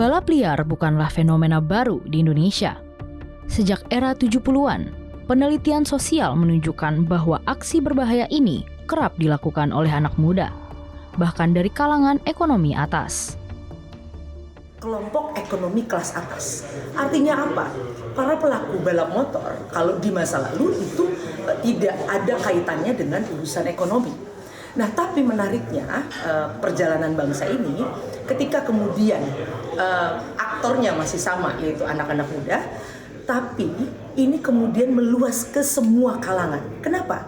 Balap liar bukanlah fenomena baru di Indonesia. Sejak era 70-an, penelitian sosial menunjukkan bahwa aksi berbahaya ini kerap dilakukan oleh anak muda, bahkan dari kalangan ekonomi atas. Kelompok ekonomi kelas atas. Artinya apa? Para pelaku balap motor kalau di masa lalu itu tidak ada kaitannya dengan urusan ekonomi. Nah, tapi menariknya perjalanan bangsa ini ketika kemudian aktornya masih sama, yaitu anak-anak muda, tapi ini kemudian meluas ke semua kalangan. Kenapa?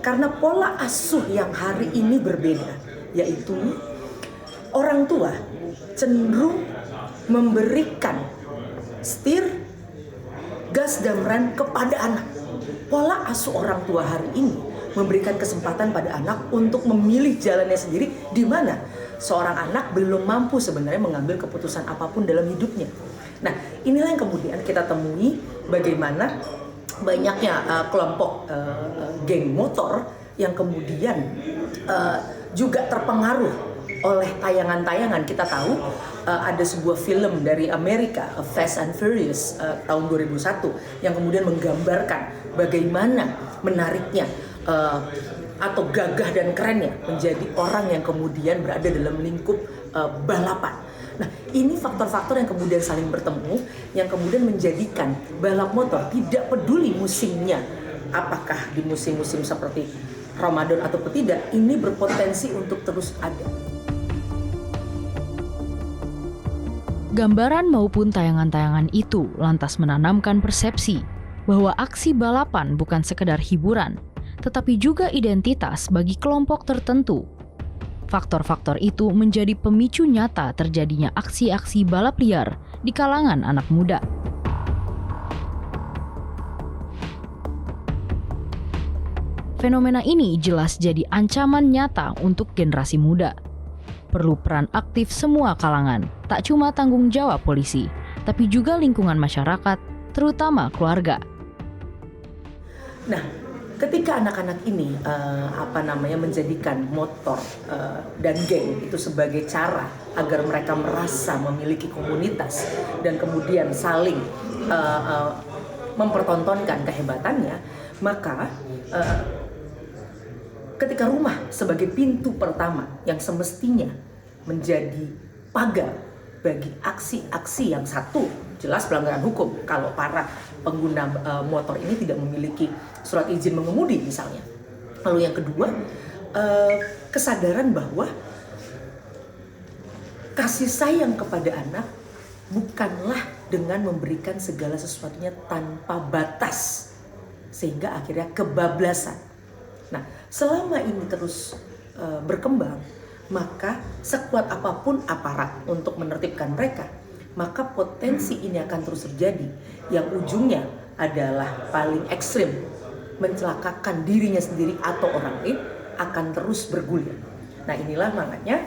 Karena pola asuh yang hari ini berbeda, yaitu orang tua cenderung memberikan setir, gas dan rem kepada anak. Pola asuh orang tua hari ini memberikan kesempatan pada anak untuk memilih jalannya sendiri, di mana seorang anak belum mampu sebenarnya mengambil keputusan apapun dalam hidupnya. Nah, inilah yang kemudian kita temui bagaimana banyaknya kelompok geng motor yang kemudian juga terpengaruh oleh tayangan-tayangan. Kita tahu ada sebuah film dari Amerika, Fast and Furious tahun 2001 yang kemudian menggambarkan bagaimana menariknya atau gagah dan kerennya menjadi orang yang kemudian berada dalam lingkup balapan. Nah, ini faktor-faktor yang kemudian saling bertemu, yang kemudian menjadikan balap motor tidak peduli musimnya, apakah di musim-musim seperti Ramadan atau tidak, ini berpotensi untuk terus ada. Gambaran maupun tayangan-tayangan itu lantas menanamkan persepsi bahwa aksi balapan bukan sekedar hiburan, tetapi juga identitas bagi kelompok tertentu. Faktor-faktor itu menjadi pemicu nyata terjadinya aksi-aksi balap liar di kalangan anak muda. Fenomena ini jelas jadi ancaman nyata untuk generasi muda. Perlu peran aktif semua kalangan, tak cuma tanggung jawab polisi, tapi juga lingkungan masyarakat, terutama keluarga. Nah, ketika anak-anak ini menjadikan motor dan geng itu sebagai cara agar mereka merasa memiliki komunitas dan kemudian saling mempertontonkan kehebatannya, maka ketika rumah sebagai pintu pertama yang semestinya menjadi pagar bagi aksi-aksi yang satu, jelas pelanggaran hukum kalau para pengguna motor ini tidak memiliki surat izin mengemudi misalnya. Lalu yang kedua, kesadaran bahwa kasih sayang kepada anak bukanlah dengan memberikan segala sesuatunya tanpa batas, sehingga akhirnya kebablasan. Nah, selama ini terus berkembang, maka sekuat apapun aparat untuk menertibkan mereka, maka potensi ini akan terus terjadi, yang ujungnya adalah paling ekstrim, mencelakakan dirinya sendiri atau orang lain, akan terus bergulir. Nah, inilah makanya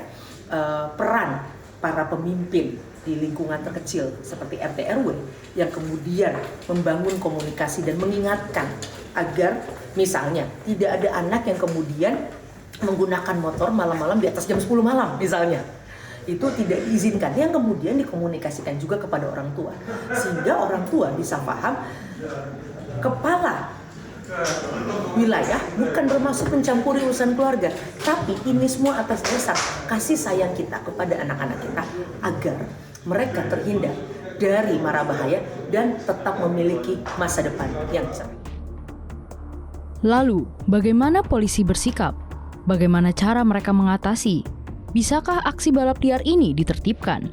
peran para pemimpin di lingkungan terkecil seperti RT RW yang kemudian membangun komunikasi dan mengingatkan agar misalnya tidak ada anak yang kemudian menggunakan motor malam-malam di atas jam 10 malam misalnya. Itu tidak diizinkan, yang kemudian dikomunikasikan juga kepada orang tua, sehingga orang tua bisa paham kepala wilayah bukan bermaksud mencampuri urusan keluarga, tapi ini semua atas dasar kasih sayang kita kepada anak-anak kita agar mereka terhindar dari mara bahaya dan tetap memiliki masa depan yang cerah. Lalu, bagaimana polisi bersikap? Bagaimana cara mereka mengatasi? Bisakah aksi balap liar ini ditertibkan?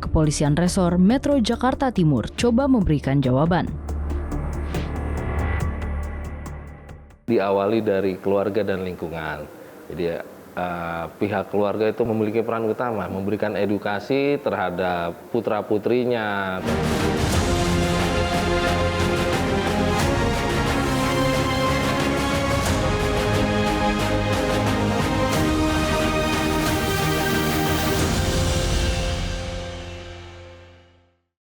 Kepolisian Resor Metro Jakarta Timur coba memberikan jawaban. Diawali dari keluarga dan lingkungan. Jadi pihak keluarga itu memiliki peran utama, memberikan edukasi terhadap putra-putrinya.